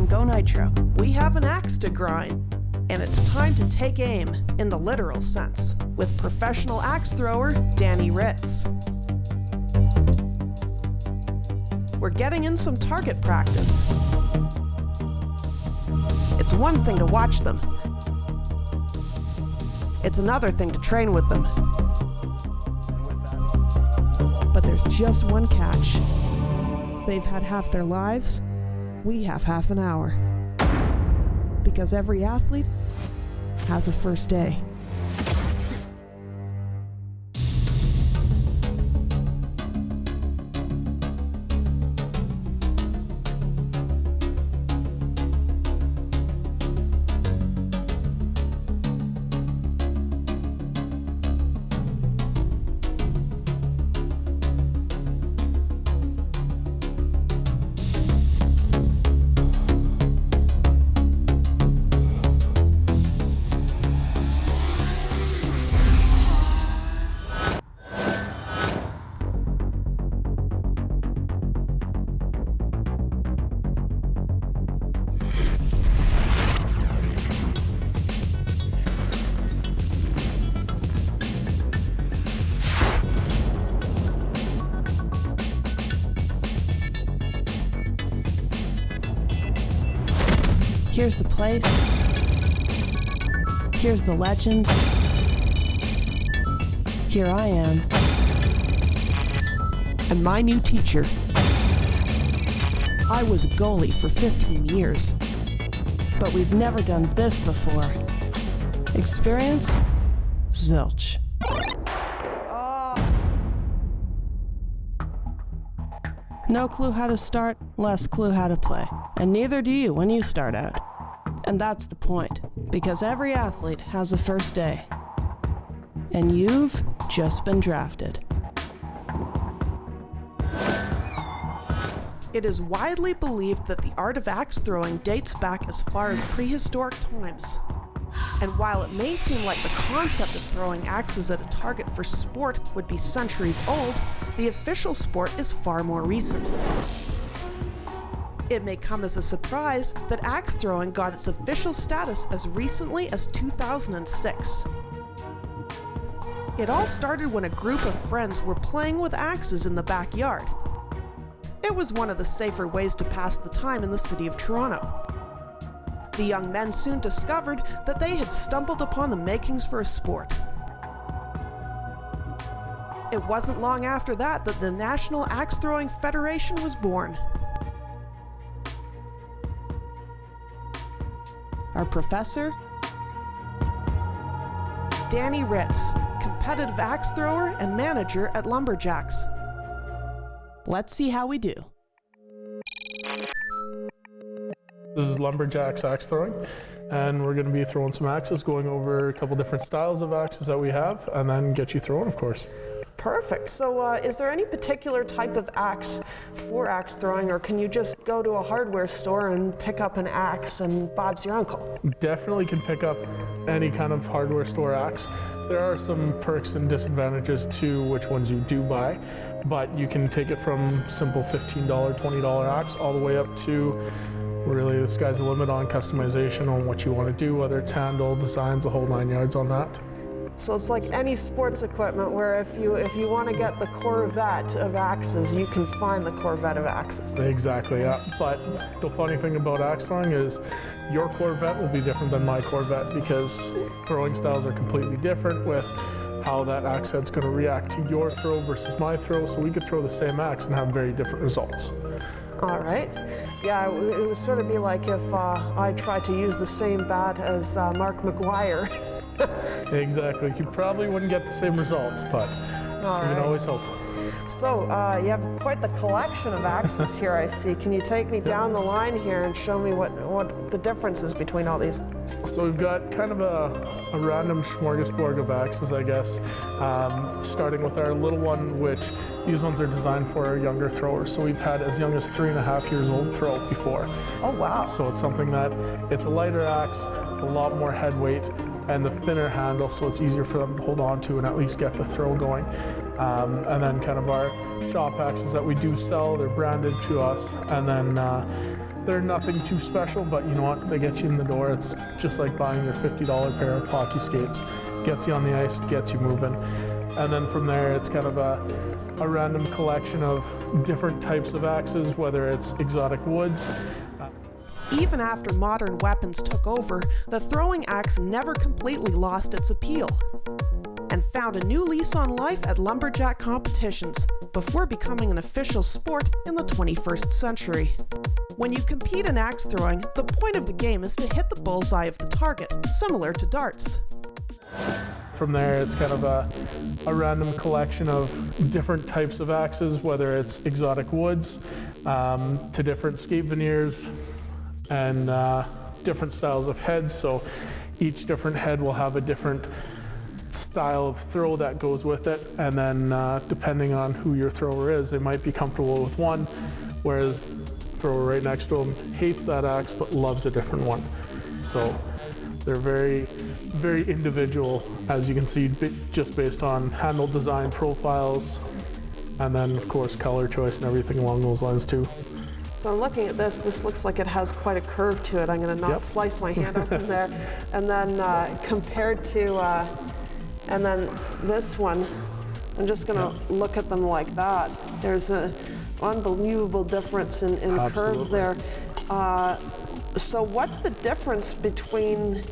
Go Nitro. We have an axe to grind, and it's time to take aim in the literal sense with professional axe thrower Danny Ritz. We're getting in some target practice. It's one thing to watch them. It's another thing to train with them. But there's just one catch. They've had half their lives. We have half an hour. Because every athlete has a first day. Here's the place. Here's the legend. Here I am. And my new teacher. I was a goalie for 15 years. But we've never done this before. Experience? Zilch. No clue how to start, less clue how to play. And neither do you when you start out. And that's the point, because every athlete has a first day. And you've just been drafted. It is widely believed that the art of axe throwing dates back as far as prehistoric times. And while it may seem like the concept of throwing axes at a target for sport would be centuries old, the official sport is far more recent. It may come as a surprise that axe throwing got its official status as recently as 2006. It all started when a group of friends were playing with axes in the backyard. It was one of the safer ways to pass the time in the city of Toronto. The young men soon discovered that they had stumbled upon the makings for a sport. It wasn't long after that that the National Axe Throwing Federation was born. Our professor, Danny Ritz, competitive axe thrower and manager at Lumberjacks. Let's see how we do. This is Lumberjacks axe throwing, and we're going to be throwing some axes, going over a couple different styles of axes that we have, and then get you throwing, of course. Perfect. So is there any particular type of axe for axe throwing, or can you just go to a hardware store and pick up an axe and Bob's your uncle? Definitely can pick up any kind of hardware store axe. There are some perks and disadvantages to which ones you do buy, but you can take it from simple $15, $20 axe all the way up to really the sky's the limit on customization on what you want to do, whether it's handle, designs, the whole 9 yards on that. So it's like any sports equipment where if you want to get the Corvette of axes, you can find the Corvette of axes. Exactly, yeah. But the funny thing about axe throwing is your Corvette will be different than my Corvette because throwing styles are completely different with how that axe head's going to react to your throw versus my throw, so we could throw the same axe and have very different results. All right. Yeah, it would sort of be like if I tried to use the same bat as Mark McGuire. Exactly. You probably wouldn't get the same results, but you can always hope. So you have quite the collection of axes here, I see. Can you take me down the line here and show me what the difference is between all these? So we've got kind of a random smorgasbord of axes, I guess, starting with our little one, which these ones are designed for our younger throwers. So we've had as young as 3.5 years old throw before. Oh, wow. So it's something that, it's a lighter axe, a lot more head weight, and the thinner handle, so it's easier for them to hold on to and at least get the throw going. And then kind of our shop axes that we do sell, they're branded to us, and then They're nothing too special, but you know what? They get you in the door. It's just like buying your $50 pair of hockey skates. Gets you on the ice, gets you moving. And then from there, it's kind of a random collection of different types of axes, whether it's exotic woods. Even after modern weapons took over, the throwing axe never completely lost its appeal and found a new lease on life at lumberjack competitions before becoming an official sport in the 21st century. When you compete in axe throwing, the point of the game is to hit the bullseye of the target, similar to darts. From there, it's kind of a random collection of different types of axes, whether it's exotic woods, to different skate veneers, and different styles of heads. So each different head will have a different style of throw that goes with it, and then depending on who your thrower is, they might be comfortable with one, whereas thrower right next to him hates that axe but loves a different one. So they're very, very individual, as you can see, just based on handle design profiles, and then of course color choice and everything along those lines too. So I'm looking at this looks like it has quite a curve to it. I'm going to not slice my hand open there. And then compared to, and then this one, I'm just going to look at them like that. There's an unbelievable difference in curve there. So what's the difference between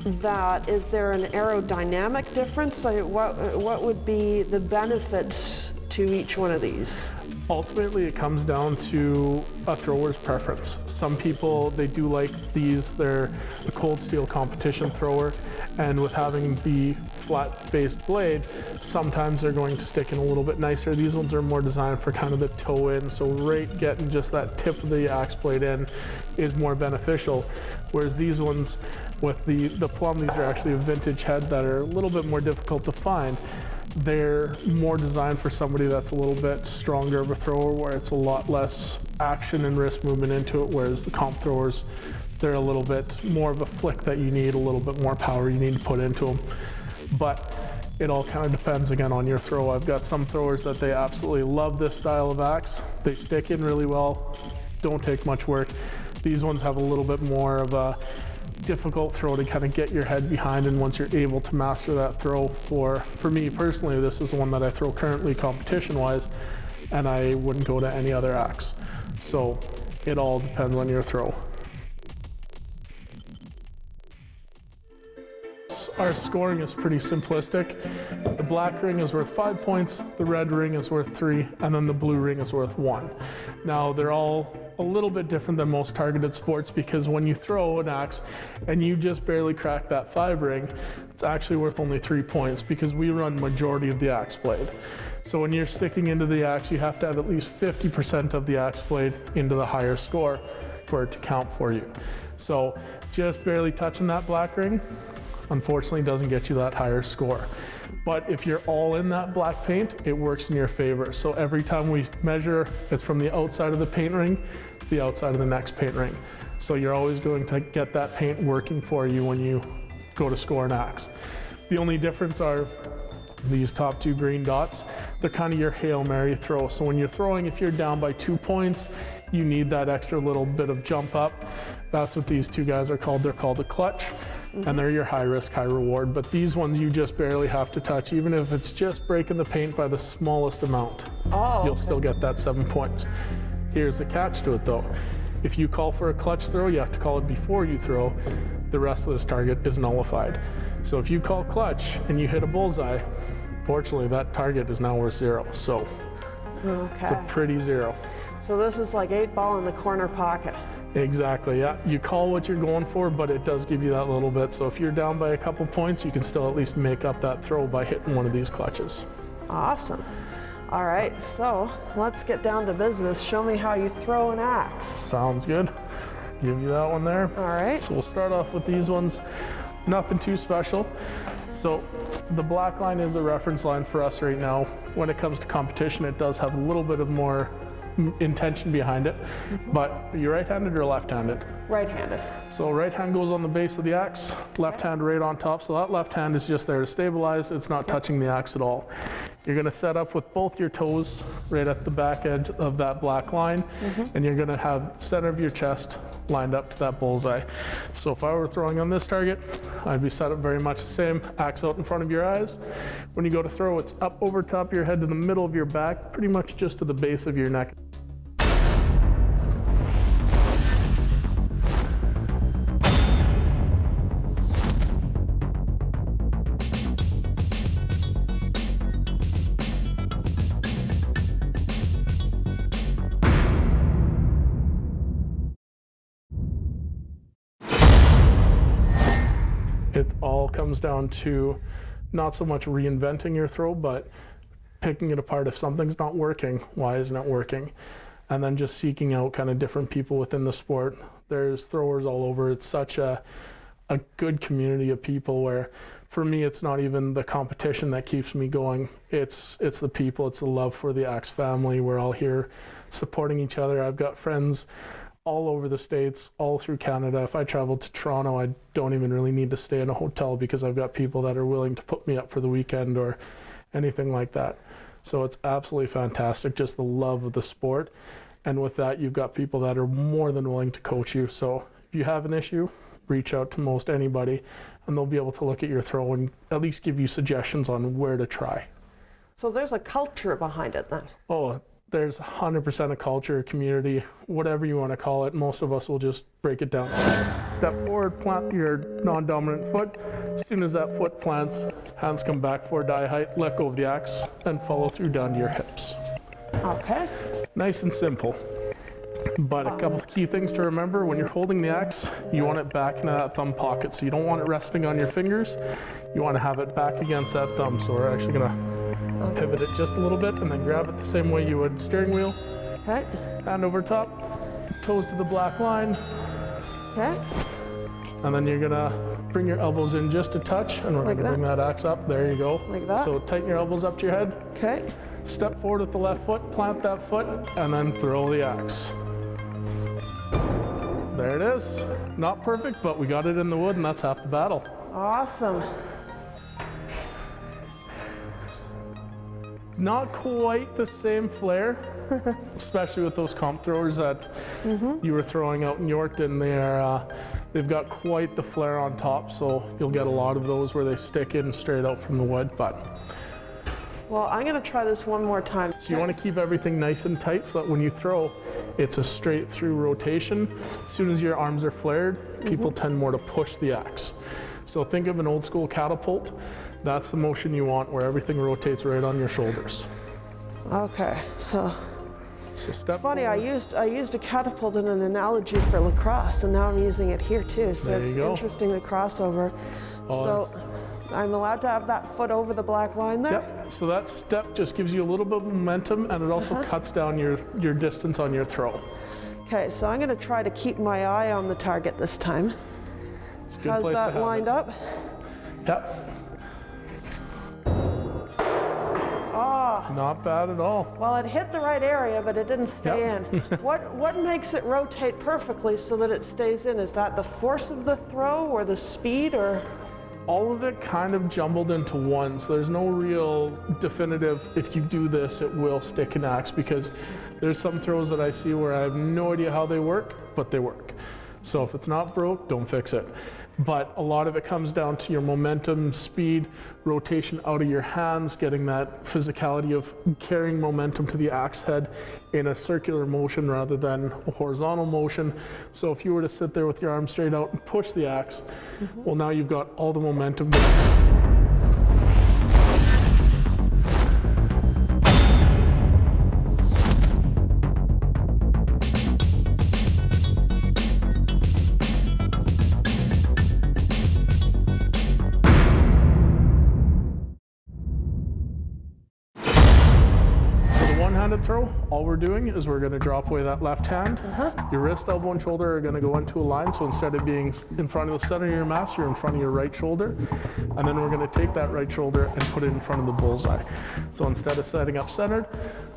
that? Is there an aerodynamic difference? So what would be the benefits to each one of these? Ultimately, it comes down to a thrower's preference. Some people, they do like these. They're a cold steel competition thrower, and with having the flat-faced blade, sometimes they're going to stick in a little bit nicer. These ones are more designed for kind of the toe in, so right getting just that tip of the axe blade in is more beneficial. Whereas these ones with the plumb, these are actually a vintage head that are a little bit more difficult to find. They're more designed for somebody that's a little bit stronger of a thrower, where it's a lot less action and wrist movement into it, whereas the comp throwers, they're a little bit more of a flick that you need, a little bit more power you need to put into them. But it all kind of depends again on your throw. I've got some throwers that they absolutely love this style of axe. They stick in really well, don't take much work. These ones have a little bit more of a difficult throw to kind of get your head behind, and once you're able to master that throw, for me personally, this is the one that I throw currently competition-wise, and I wouldn't go to any other axe. So it all depends on your throw. Our scoring is pretty simplistic. The black ring is worth 5 points, the red ring is worth 3, and then the blue ring is worth 1. Now, they're all a little bit different than most targeted sports, because when you throw an axe and you just barely crack that 5 ring, it's actually worth only 3 points, because we run majority of the axe blade. So when you're sticking into the axe, you have to have at least 50% of the axe blade into the higher score for it to count for you. So just barely touching that black ring, unfortunately doesn't get you that higher score. But if you're all in that black paint, it works in your favor. So every time we measure, it's from the outside of the paint ring to the outside of the next paint ring. So you're always going to get that paint working for you when you go to score an axe. The only difference are these top 2 green dots. They're kind of your Hail Mary throw. So when you're throwing, if you're down by 2 points, you need that extra little bit of jump up. That's what these 2 guys are called. They're called a clutch. And they're your high risk, high reward. But these ones you just barely have to touch. Even if it's just breaking the paint by the smallest amount, you'll still get that 7 points. Here's the catch to it though. If you call for a clutch throw, you have to call it before you throw. The rest of this target is nullified. So if you call clutch and you hit a bullseye, fortunately that target is now worth 0. So it's a pretty 0. So this is like 8-ball in the corner pocket. Exactly, yeah. You call what you're going for, but it does give you that little bit. So if you're down by a couple points, you can still at least make up that throw by hitting one of these clutches. Awesome. All right, so let's get down to business. Show me how you throw an axe. Sounds good. Give you that one there. All right. So we'll start off with these ones. Nothing too special. So the black line is a reference line for us right now. When it comes to competition, it does have a little bit of more intention behind it. But are you right-handed or left-handed? Right-handed. So right hand goes on the base of the axe, left hand right on top. So that left hand is just there to stabilize. It's not touching the axe at all. You're gonna set up with both your toes right at the back edge of that black line, and you're gonna have the center of your chest lined up to that bullseye. So if I were throwing on this target, I'd be set up very much the same, axe out in front of your eyes. When you go to throw, it's up over top of your head to the middle of your back, pretty much just to the base of your neck. It all comes down to not so much reinventing your throw, but picking it apart. If something's not working, why isn't it working? And then just seeking out kind of different people within the sport. There's throwers all over. It's such a good community of people where, for me, it's not even the competition that keeps me going. It's the people, it's the love for the Axe family. We're all here supporting each other. I've got friends all over the States, all through Canada. If I travel to Toronto, I don't even really need to stay in a hotel because I've got people that are willing to put me up for the weekend or anything like that. So it's absolutely fantastic, just the love of the sport. And with that, you've got people that are more than willing to coach you. So if you have an issue, reach out to most anybody and they'll be able to look at your throw and at least give you suggestions on where to try. So there's a culture behind it then? Oh, there's 100% a culture, community, whatever you want to call it. Most of us will just break it down. Step forward, plant your non-dominant foot. As soon as that foot plants, hands come back for die height, let go of the axe, and follow through down to your hips. Okay. Nice and simple. But a couple of key things to remember: when you're holding the axe, you want it back into that thumb pocket. So you don't want it resting on your fingers. You want to have it back against that thumb. So we're actually gonna pivot it just a little bit and then grab it the same way you would steering wheel. Okay. Hand over top, toes to the black line. Okay. And then you're gonna bring your elbows in just a touch and we're gonna bring that axe up. There you go. Like that? So tighten your elbows up to your head. Okay. Step forward with the left foot, plant that foot, and then throw the axe. There it is. Not perfect, but we got it in the wood and that's half the battle. Awesome. Not quite the same flair, especially with those comp throwers that you were throwing out in Yorkton. They've got quite the flair on top, so you'll get a lot of those where they stick in straight out from the wood. But well, I'm gonna try this one more time. so you want to keep everything nice and tight so that when you throw, it's a straight through rotation. As soon as your arms are flared, people tend more to push the axe. So think of an old school catapult. That's the motion you want, where everything rotates right on your shoulders. Okay, so step it's funny, forward. I used a catapult in an analogy for lacrosse, and now I'm using it here too. So There it's you go. interesting, the crossover. Oh, So I'm allowed to have that foot over the black line there? Yep, so that step just gives you a little bit of momentum and it also cuts down your distance on your throw. Okay, so I'm gonna try to keep my eye on the target this time. It's a good How's place to that have lined it. up? Yep. Ah, Not bad at all. well, it hit the right area, but it didn't stay Yep. in. What makes it rotate perfectly so that it stays in? Is that the force of the throw or the speed or? All of it kind of jumbled into one, so there's no real definitive, if you do this, it will stick an axe, because there's some throws that I see where I have no idea how they work, but they work. So if it's not broke, don't fix it. But a lot of it comes down to your momentum, speed, rotation out of your hands, getting that physicality of carrying momentum to the axe head in a circular motion rather than a horizontal motion. So if you were to sit there with your arms straight out and push the axe, well, now you've got all the momentum. One-handed throw, all we're doing is we're going to drop away that left hand. Your wrist, elbow, and shoulder are going to go into a line. So instead of being in front of the center of your mass, you're in front of your right shoulder. And then we're going to take that right shoulder and put it in front of the bullseye. So instead of setting up centered,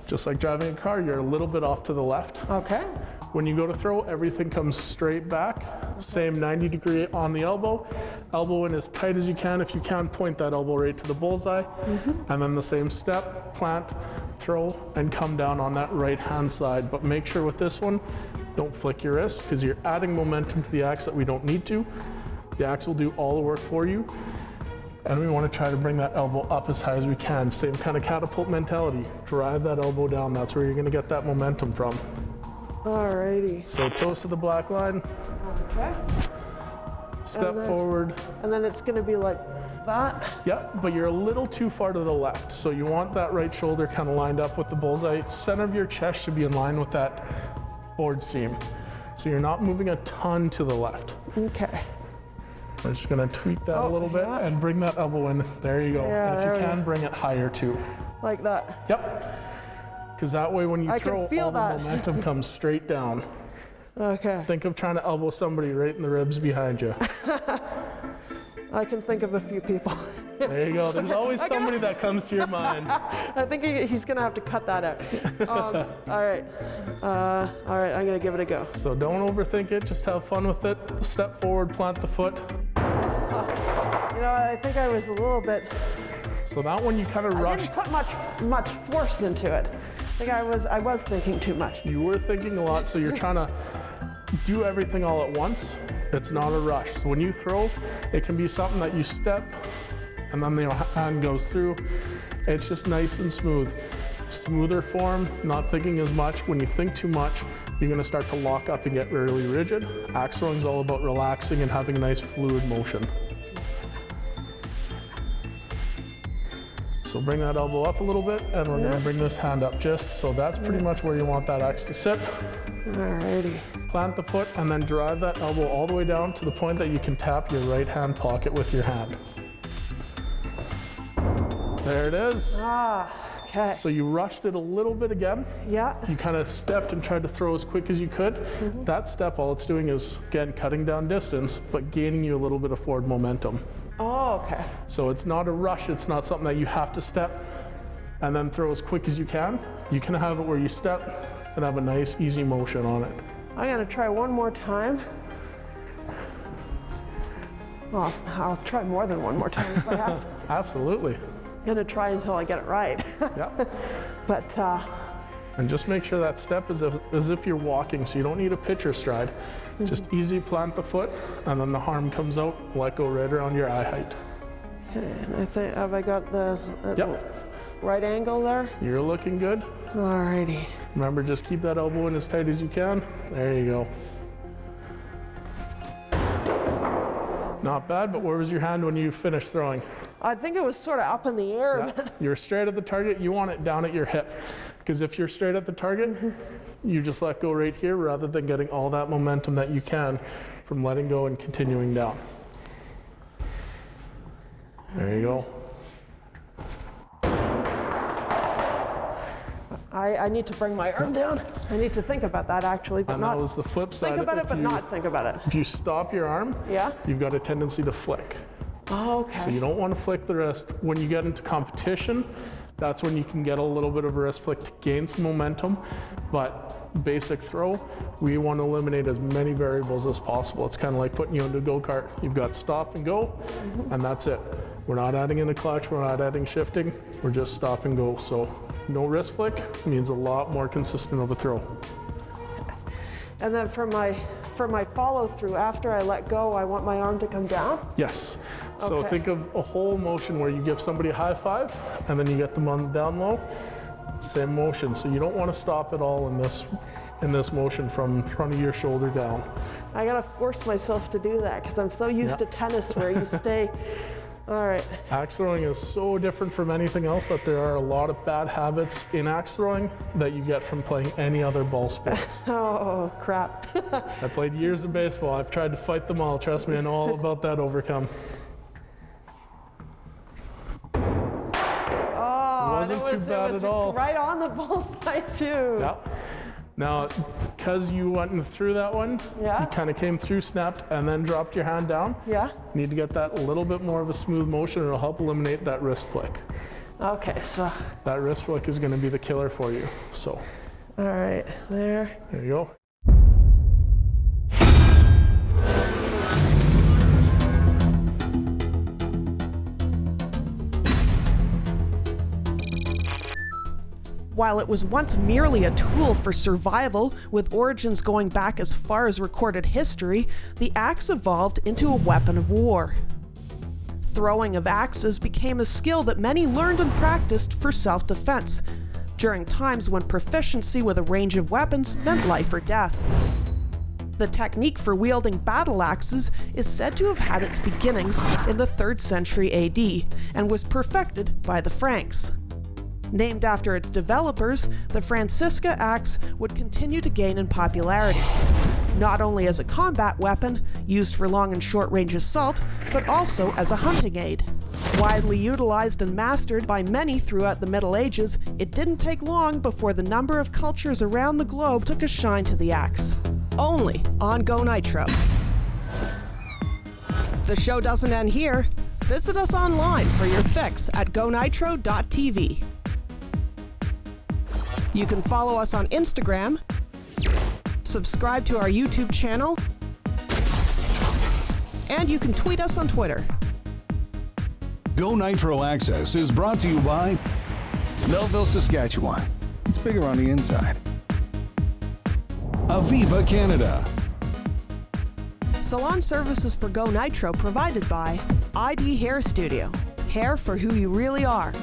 just like driving a car, you're a little bit off to the left. Okay. When you go to throw, everything comes straight back. Same 90 degree on the elbow. Elbow in as tight as you can. If you can, point that elbow right to the bullseye. And then the same step, plant, throw, and come down on that right hand side. But make sure with this one, don't flick your wrist because you're adding momentum to the axe that we don't need to. The axe will do all the work for you. And we want to try to bring that elbow up as high as we can. Same kind of catapult mentality. Drive that elbow down. That's where you're going to get that momentum from. Alrighty. So toes to the black line. Okay. Step forward. And then it's going to be like that. Yeah, but you're a little too far to the left. So you want that right shoulder kind of lined up with the bullseye. Center of your chest should be in line with that board seam. So you're not moving a ton to the left. Okay. I'm just gonna tweak that a little bit and bring that elbow in. There you go. Yeah, and if you can, bring it higher too. Like that. Yep. Because that way when you throw, all the momentum comes straight down. Okay. Think of trying to elbow somebody right in the ribs behind you. I can think of a few people. There you go. There's always somebody that comes to your mind. I think he's gonna have to cut that out. All right. All right, I'm gonna give it a go. So don't overthink it. Just have fun with it. Step forward, plant the foot. You know, I think I was a little bit. So that one you kind of rushed. I didn't put much force into it. I think I was thinking too much. You were thinking a lot, so you're trying to do everything all at once. It's not a rush. So when you throw, it can be something that you step and then the hand goes through. It's just nice and smooth. Smoother form, not thinking as much. When you think too much, you're gonna start to lock up and get really rigid. Axe throwing is all about relaxing and having a nice fluid motion. So bring that elbow up a little bit and we're gonna bring this hand up just, so that's pretty much where you want that axe to sit. Alrighty. Plant the foot and then drive that elbow all the way down to the point that you can tap your right hand pocket with your hand. There it is. Okay. So you rushed it a little bit again. Yeah. You kind of stepped and tried to throw as quick as you could. That step, all it's doing is, again, cutting down distance, but gaining you a little bit of forward momentum. Oh, okay. So it's not a rush. It's not something that you have to step and then throw as quick as you can. You can have it where you step and have a nice, easy motion on it. I'm gonna try one more time. Well, I'll try more than one more time if I have. Absolutely. I'm gonna try until I get it right. Yeah. But and just make sure that step is as if you're walking, so you don't need a pitcher stride. Just easy plant the foot, and then the arm comes out, let go right around your eye height. okay, and I think, have I got the right angle there? You're looking good. Alrighty. Remember, just keep that elbow in as tight as you can. There you go. Not bad, but where was your hand when you finished throwing? I think it was sort of up in the air. Yeah. You're straight at the target. You want it down at your hip. Because if you're straight at the target, you just let go right here rather than getting all that momentum that you can from letting go and continuing down. There you go. I need to bring my arm down. I need to think about that actually, but And not that was the flip side. think about it, but not think about it. If you stop your arm, you've got a tendency to flick. Oh, okay. So you don't want to flick the wrist. When you get into competition, that's when you can get a little bit of a wrist flick to gain some momentum. But basic throw, we want to eliminate as many variables as possible. It's kind of like putting you into a go-kart. You've got stop and go, and that's it. We're not adding in a clutch, we're not adding shifting, we're just stop and go. So no wrist flick means a lot more consistent of a throw. And then for my follow through, after I let go, I want my arm to come down? Yes. So Okay. think of a whole motion where you give somebody a high five and then you get them on the down low. Same motion. So you don't want to stop at all in this motion from front of your shoulder down. I gotta force myself to do that because I'm so used to tennis where you stay. All right. Axe throwing is so different from anything else that there are a lot of bad habits in axe throwing that you get from playing any other ball sport. Oh, crap. I played years of baseball. I've tried to fight them all. Trust me, I know all about that overcome. Oh, It wasn't too bad at all. Right on the bullseye too. Yeah. Now, because you went through that one, you kind of came through, snapped, and then dropped your hand down. Yeah. You need to get that a little bit more of a smooth motion. It'll help eliminate that wrist flick. Okay, so. That wrist flick is going to be the killer for you. So. All right, there. There you go. While it was once merely a tool for survival, with origins going back as far as recorded history, the axe evolved into a weapon of war. Throwing of axes became a skill that many learned and practiced for self-defense, during times when proficiency with a range of weapons meant life or death. The technique for wielding battle axes is said to have had its beginnings in the 3rd century AD and was perfected by the Franks. Named after its developers, the Francisca axe would continue to gain in popularity, not only as a combat weapon used for long and short range assault, but also as a hunting aid. Widely utilized and mastered by many throughout the Middle Ages, it didn't take long before the number of cultures around the globe took a shine to the axe. Only on Go Nitro. The show doesn't end here. Visit us online for your fix at gonitro.tv. You can follow us on Instagram, subscribe to our YouTube channel, and you can tweet us on Twitter. Go Nitro Access is brought to you by Melville, Saskatchewan. It's bigger on the inside. Aviva Canada. Salon services for Go Nitro provided by ID Hair Studio. Hair for who you really are.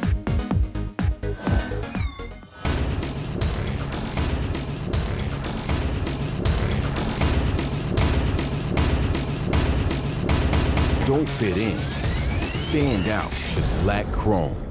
Don't fit in. Stand out with black chrome.